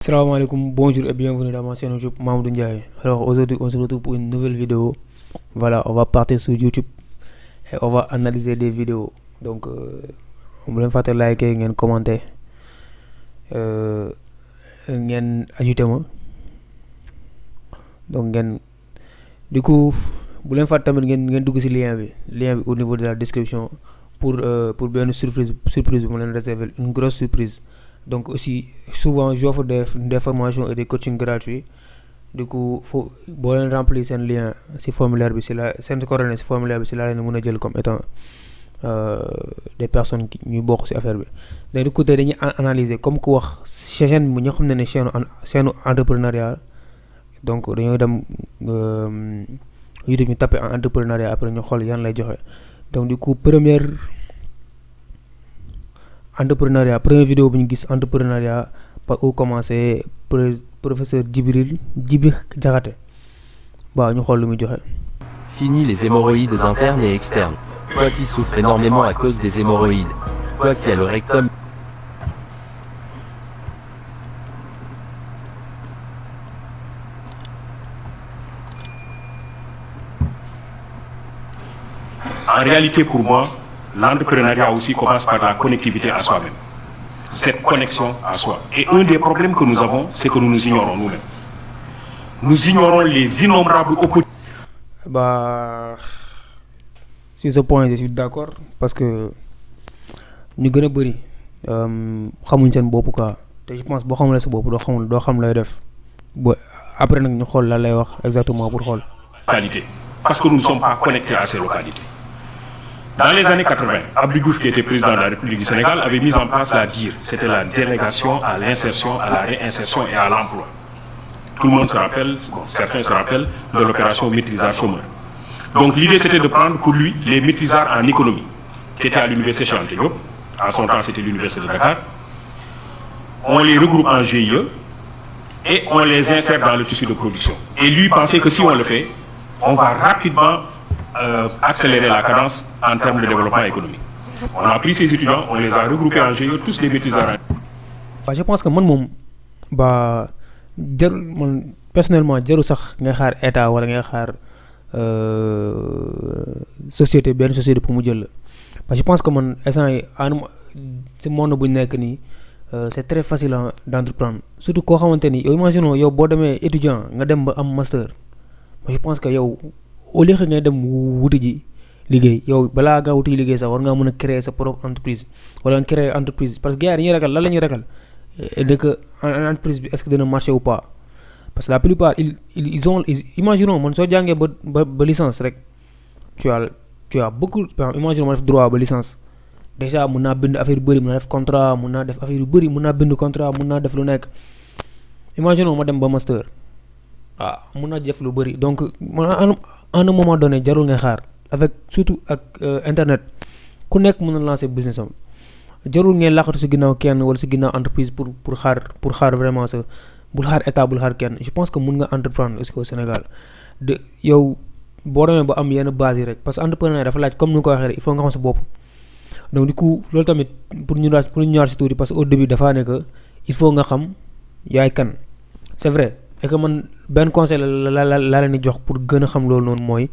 Salam alaikum, bonjour et bienvenue dans ma chaîne YouTube Mamadou Ndiaye. Alors aujourd'hui on se retrouve pour une nouvelle vidéo. Voilà, on va partir sur YouTube et on va analyser des vidéos. Donc on va faire liker, ngeen commenter, ngeen ajouter moi. Donc ngeen du coup bu leen fàtte tamit ngeen dugg ci lien bi au niveau de la description pour bien surprise bi mu leen réserver une grosse surprise. Donc aussi souvent j'offre des formations et des coachings gratuits. Du coup faut boo leen remplir seen lien ci formulaire bi ci la seen coordonnées ci formulaire bi ci la leen mën a jël comme étant des personnes qui ñuy bokk ci affaire bi. Donc du coup tey dañuy analyser comme ku wax chaîne bi ñoo xam ne chaîne entrepreneuriat. Donc dañoo dem YouTube ñu taper en entrepreneuriat après ñu xool yan lay joxe. Donc du coup première vidéo bu ñu gis entrepreneuriat par où commencer professeur Djibi Diakhaté waaw ñu xool lu muy joxe. Fini les hémorroïdes internes et externes. Toi qui souffres énormément à cause des hémorroïdes. Toi qui as le rectum. En réalité, pour moi, l'entrepreneuriat aussi commence par la connectivité à soi-même. Cette connexion à soi. Et un des problèmes que nous avons, c'est que nous nous ignorons nous-mêmes. Nous ignorons les innombrables opportunités. Sur ce point, je suis d'accord parce que nous gën a bëri xamuñ seen bopp quoi te je pense boo xamulee sa bopp doo xam lay def ba après nag ñu xool lan lay wax exactement pour xool. Localité. Parce que nous ne sommes pas connectés à ces localités. Dans les années 80, Abdou Diouf, qui était président de la République du Sénégal, avait mis en place la DIR. C'était la délégation à l'insertion, à la réinsertion et à l'emploi. Tout le monde se rappelle, certains se rappellent de l'opération maîtrisard chômeur. Donc l'idée c'était de prendre pour lui les maîtrisards en économie, qui étaient à l'université Cheikh Anta Diop. En son temps c'était l'université de Dakar. On les regroupe en GIE et on les insère dans le tissu de production. Et lui pensait que si on le fait, on va rapidement accélérer la cadence en termes de développement économique. On a pris ces étudiants, on les a regroupés en GIE, tous les maîtrisards. Je pense que man personnellement jarul sax ngay xaar état wala ngay xaar société pour mu jël la parce que je pense que man instant yi ci monde bu ñu nekk nii c'est très facile d'entreprendre surtout koo xamante ni yow imaginons yow boo demee étudiant nga dem ba am master je pense que yow au lieu que ngay dem wuti ji liggéey yow balaa ngaa wuti liggéey sax war ngaa mën a créer sa propre entreprise wala nga créer entreprise parce que gars yi dañuy ragal lan la ñuy ragal de que entreprise bi est-ce que dina marcher ou pas parce que la plupart ils ont imaginons man soo jàngee ba licence rek tu as beaucoup imaginons ma def droit ba licence déjà mun naa bind affaire yu bëri mun naa def contrat mun naa def affaire yu bëri mun naa bind contrat mun naa def lu nekk imaginons ma dem ba master mun naa def lu bëri donc à un moment donné jarul ngay xaar avec surtout ak internet ku nekk mën na lancer business am jarul ngeen laqatu si ginnaaw kenn wala si ginnaaw entreprise pour xaar vraiment sa bul xaar état bul xaar kenn je pense que mun nga entreprendre aussi au Sénégal de yow boo demee ba am yenn base yi rek parce que entrepreneur dafa laaj comme ni nga ko waxee rek il faut nga xam sa bopp donc du coup loolu tamit pour ñu ñëwaat si tuuti parce que au début dafa ne que il faut nga xam yaay kan c'est vrai et que man benn conseil la leen di jox pour gën a xam loolu noonu mooy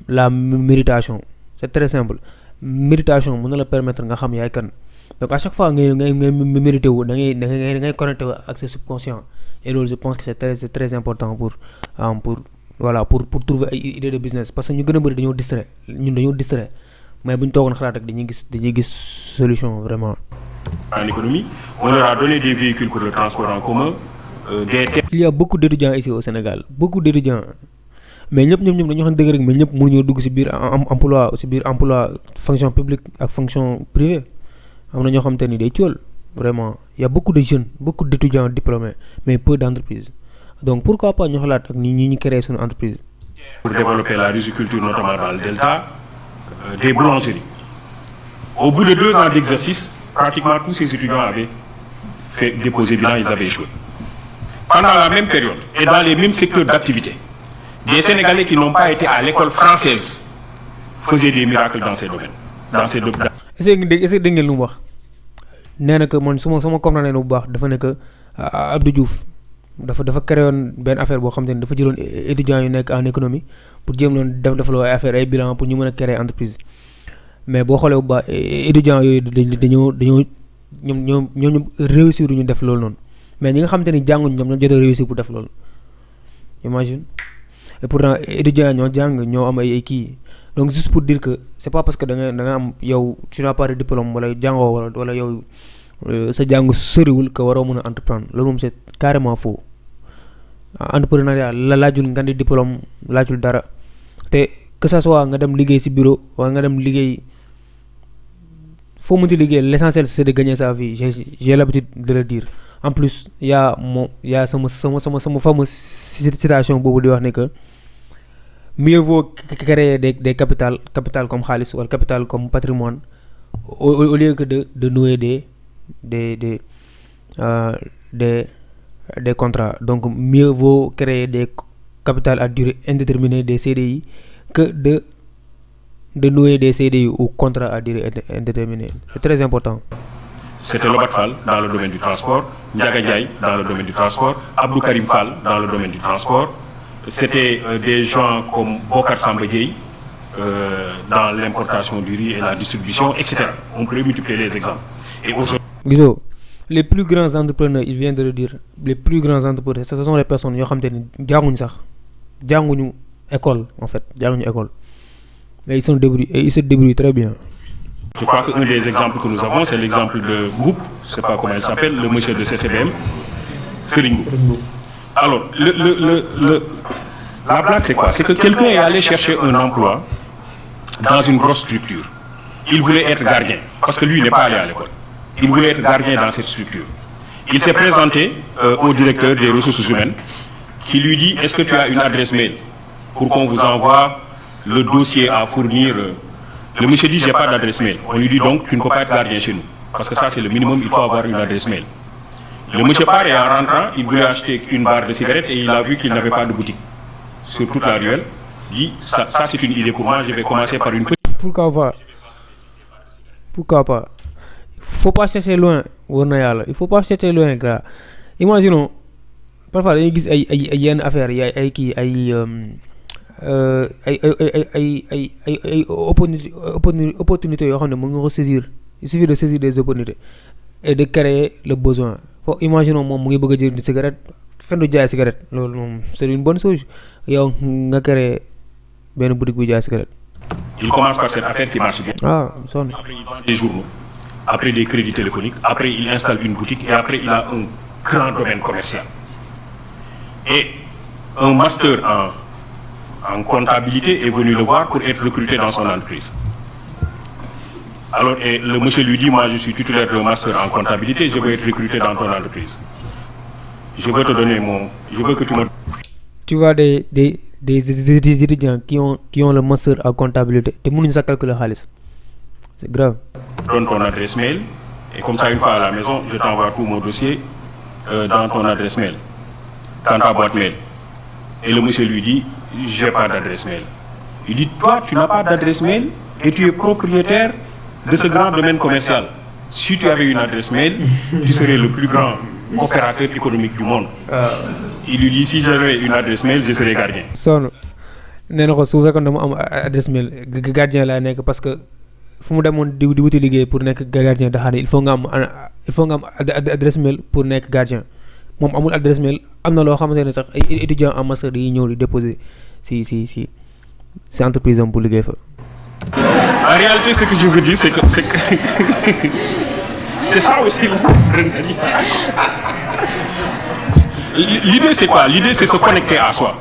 la méditation c'est très simple méditation mën na la permettre nga xam yaay kan donc à chaque fois ngay méditer wu da ngay connecté wu ak sa subconscient et loolu je pense que c'est très important pour trouver ay idée de business parce que ñu gën a bëri dañoo distrait mais bu ñu toogoon xalaat rek dañuy gis solution vraiment. En économie, on leur a donné des véhicules pour le transport en commun. Il y a beaucoup d'étudiants ici au Sénégal beaucoup d'étudiants mais ñëpp dañoo xam dëgg rek mais ñëpp mënuñoo dugg ci biir emploi fonction publique ak fonction privée am na ñoo xam te ni day cool vraiment il y a beaucoup de jeunes beaucoup d'étudiants diplômés mais peu d'entreprises donc pourquoi pas ñu xalaat ak ñi créer suñu entreprise. Pour développer la riziculture notamment dans le delta des boulangeries. Au bout de 2 ans d'exercice pratiquement tous ces étudiants avaient fait déposer bilan, ils avaient échoué. Pendant la même période et dans les mêmes secteurs d'activité, des Sénégalais qui n'ont pas été à l'école française faisaient des miracles dans ces domaines. Est-ce que dégg ngeen lu mu wax nee na que man su ma comprendre bu baax dafa ne que Abdou Diouf dafa créé woon benn affaire boo xam te ne dafa jëloon étudiants yu nekk en économie pour jéem loon defaloo ay affaire ay bilan pour ñu mën a créer entreprise mais boo xoolee bu baax étudiants yooyu dañoo ñoom réussir ñu def loolu noonu mais ñi nga xam te ni jànguñ ñoom ñoo jot a réussir pour def loolu imagine et pourtant étudiants ñoo jàng ñoo am ay kii donc juste pour dire que c'est pas parce que da nga am yow tu n'as pas de diplôme wala jàngoo wala yow sa jàng soriwul que waroo mën a entreprendre loolu moom c'est carrément faux entrepreneuriat laajul nga di diplôme laajul dara te que ça soit nga dem liggéey ci bureau wala nga dem liggéey foo mënti liggéey l'essentiel c'est de gagner sa vie j'ai l'habitude de le dire en plus y a sama fameuse citation boobu di wax ne que mieux vaut créer des capital comme xaalis wala capital comme patrimoine au lieu que de nouer des contrats. Donc mieux vaut créer des capital à durée indéterminée, des CDI, que de nouer des CDI ou contrats à durée indéterminée. C'est très important. C'était Lobat Fall dans le domaine du transport, Ndiaga Ndiaye dans le domaine du transport, Abdou Karim Fall dans le domaine du transport. C'était des gens comme Bokar Samba Dièye dans l'importation du riz et la distribution, etc. On peut multiplier les exemples. Et aujourd'hui, les plus grands entrepreneurs, il vient de le dire, les plus grands entrepreneurs, ce sont les personnes qui ont une école, en fait, une école. Et ils se débrouillent très bien. Je crois qu'un des exemples que nous avons, c'est l'exemple de Groupe, je ne sais pas comment il s'appelle, le monsieur de CCBM, Serigne. Alors, la blague, c'est quoi? C'est que quelqu'un est allé chercher un emploi dans une grosse structure. Il voulait être gardien, parce que lui, il n'est pas allé à l'école. Il voulait être gardien dans cette structure. Il s'est présenté au directeur des ressources humaines, qui lui dit, est-ce que tu as une adresse mail pour qu'on vous envoie le dossier à fournir? Le monsieur dit, j'ai pas d'adresse mail. On lui dit donc, tu ne peux pas être gardien chez nous. Parce que ça, c'est le minimum, il faut avoir une adresse mail. Le monsieur part et en rentrant, il voulait acheter une barre de cigarettes et il a vu qu'il n'avait pas de boutique sur toute la ruelle. Il dit, ça c'est une idée pour moi, je vais commencer par une petite. Pourquoi pas? Faut pas chercher loin, il faut pas chercher loin, gars. Imaginons, parfois, il y a une affaire, il y a ay opportunités yoo xam ne mën nga ko saisir. Il suffit de saisir des opportunités et de créer le besoin. Imaginons moom mu ngi bëgg a jënd cigarette fenn du jaay cigarette loolu moom c'est une bonne chose yow nga créer benn boutique buy jaay cigarette. Il commence par cette affaire qui marche bien. Sonn. Après il vend des journaux, après des crédits téléphoniques, après il installe une boutique et après il a un grand domaine commercial. Et un master en comptabilité est venu le voir pour être recruté dans son entreprise. Alors, et le monsieur lui dit, moi je suis titulaire de master en comptabilité, je veux être recruté dans ton entreprise. Je veux te donner je veux que tu me... Tu vois des étudiants qui ont le master en comptabilité, tu ne sais pas calculer le xaalis. C'est grave. Donne ton adresse mail, et comme ça une fois à la maison, je t'envoie tout mon dossier dans ton adresse mail, dans ta boîte mail. Et le monsieur lui dit, j'ai pas d'adresse mail. Il dit, toi, tu n'as pas d'adresse mail et tu es propriétaire de ce grand domaine commercial. Si tu avais une adresse mail, tu serais le plus grand opérateur économique du monde. Il lui dit, si j'avais une adresse mail, je serais gardien. Sonn nee na ko su fekkoon dama am adresse mail gardien laa nekk parce que fu mu demoon di wuti liggéey pour nekk gardien daxaar il faut nga am adresse mail pour nekk gardien. Moom amul adresse mail am na loo xamante ne sax ay étudiants en master yi ñëw di déposer si entreprise am pour liggéey fa. En réalité, ce que je veux dire, c'est que c'est ça aussi. L'idée, c'est quoi? L'idée, c'est se connecter à soi.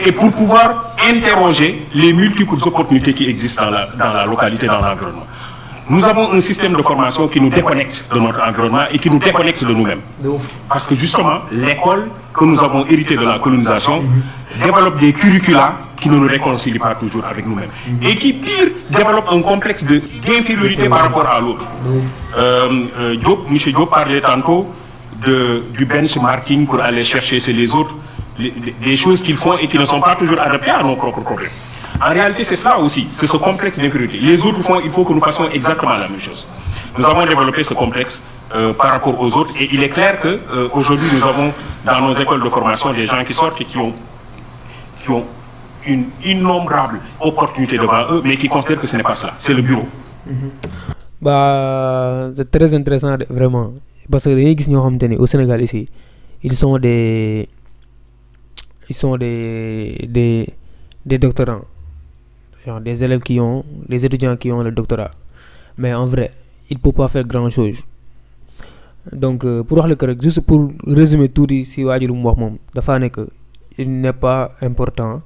Et pour pouvoir interroger les multiples opportunités qui existent dans la localité, dans l'environnement. Nous avons un système de formation qui nous déconnecte de notre environnement et qui nous déconnecte de nous-mêmes. Parce que justement, l'école que nous avons héritée de la colonisation développe des curricula qui ne nous réconcilient pas toujours avec nous-mêmes. Et qui, pire, développe un complexe d'infériorité par rapport à l'autre. M. Diop parlait tantôt du benchmarking pour aller chercher chez les autres des choses qu'ils font et qui ne sont pas toujours adaptées à nos propres problèmes. En réalité, c'est cela aussi, c'est ce complexe d'infériorité. Les autres font, il faut que nous fassions exactement la même chose. Nous avons développé ce complexe par rapport aux autres et il est clair que aujourd'hui nous avons dans nos écoles de formation des gens qui sortent et qui ont une innombrable opportunité devant eux mais qui considèrent que ce n'est pas ça, c'est le bureau. Bah, c'est très intéressant vraiment parce que dañuy gis ñoo xamante ni au Sénégal ici ils sont des doctorants, genre des élèves des étudiants qui ont le doctorat, mais en vrai ils ne peuvent pas faire grand chose. Donc pour wax la que rek juste pour résumer tuuti si waa ji lu mu wax moom dafa nekk il n'est pas important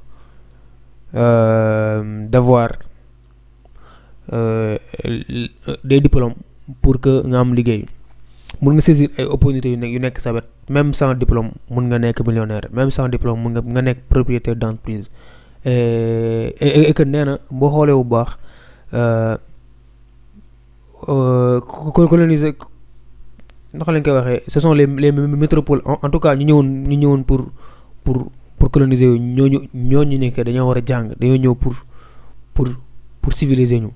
d'avoir des diplômes pour que nga am liggéey. Mun nga saisir ay opportunités yu nekk sa wet même sans diplôme mun nga nekk millionnaire, même sans diplôme mun nga nekk propriétaire d'entreprise et que nee na boo xoolee bu baax coloniser naka lañ koy waxee ce sont les métropoles en tout cas ñu ñëwoon pour coloniser yu ñooñu nekk dañoo war a jàng, dañoo ñëw pour civiliser ñu.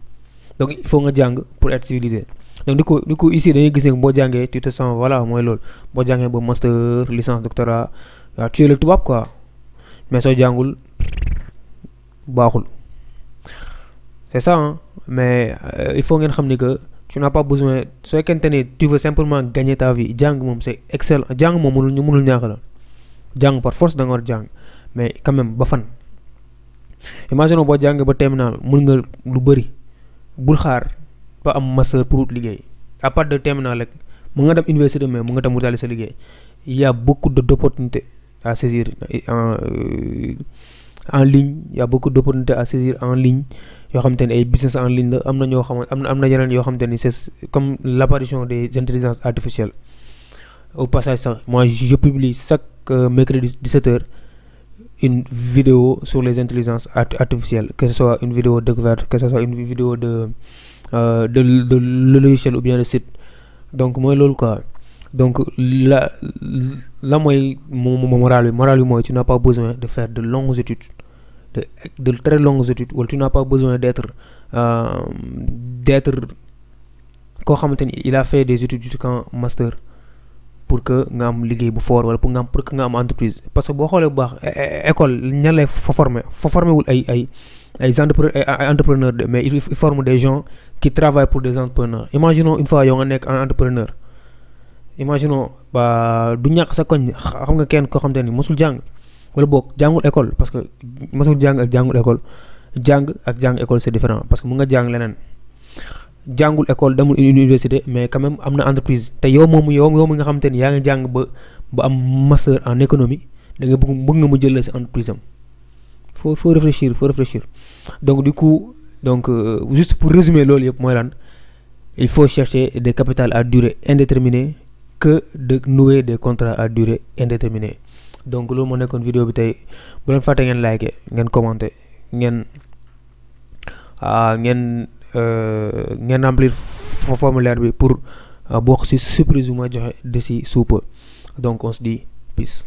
Donc il faut nga jàng pour être civilisé. Donc du coup ici dañuy gis ne boo jàngee tu te sens voilà mooy loolu boo jàngee ba master licence doctorat waaw tu es le tubaab quoi, mais soo jàngul baaxul. C'est ça hein? Mais il faut ngeen xam ni que tu n'as pas besoin soo fekkente ne tu veux simplement gagner ta vie jàng moom c'est excellent, jàng moom mënul ñàkk la, jàng par force da nga war jàng mais quand même ba fan. Imagine boo jàngee ba terminal mun nga lu bëri bul xaar ba am master pour wut liggéey à part de terminal rek mu nga dem université mais mu nga dem wutali sa liggéey. Il y a beaucoup d'opportunités à saisir en ligne, il y a beaucoup d'opportunités à saisir en ligne yoo xamante ne ay business en ligne la am na ñoo xamante am na yeneen yoo xamante ni c'est comme l'apparition des intelligences artificielles. Au passage sax moi je publie chaque mercredi 17h une vidéo sur les intelligences artificielles, que ce soit une vidéo découverte, que ce soit une vidéo de le logiciel ou bien le site. Donc mooy loolu quoi. Donc la mooy morale bi mooy tu n'as pas besoin de faire de longues études, de très longues études, wala tu n'as pas besoin d'être koo xamante ni il a fait des études jusqu'en master pour que nga am liggéey bu fort wala pour que nga am entreprise. Parce que boo xoolee bu baax école ñan lay former wul ay entrepreneurs mais il forme des gens qui travaillent pour des entrepreneurs. Imaginons une fois yow nga nekk un entrepreneur, imaginons ba du ñàkk sa koñ xam nga kenn koo xamante ni mosul jàng wala boog jàngul école, parce que mosul jàng ak jàngul école jàng école c'est différent parce que mu nga jàng leneen. Jàngul école demul université mais quand même am na entreprise te yow mi nga xamante ni yaa ngi jàng ba am master en économie da nga bëgg nga mu jël la ci entreprise am. faut réfléchir. Donc du coup juste pour résumer loolu yëpp mooy lan, il faut chercher des capitales à durée indéterminée que de nouer des contrats à durée indéterminée. Donc loolu moo nekkoon vidéo bi tey bu leen fàtte ngeen liker ngeen commenter ngeen remplir formulaire bi pour bokk ci surprise bu ma joxe d'ici sous peu. Donc on se dit peace.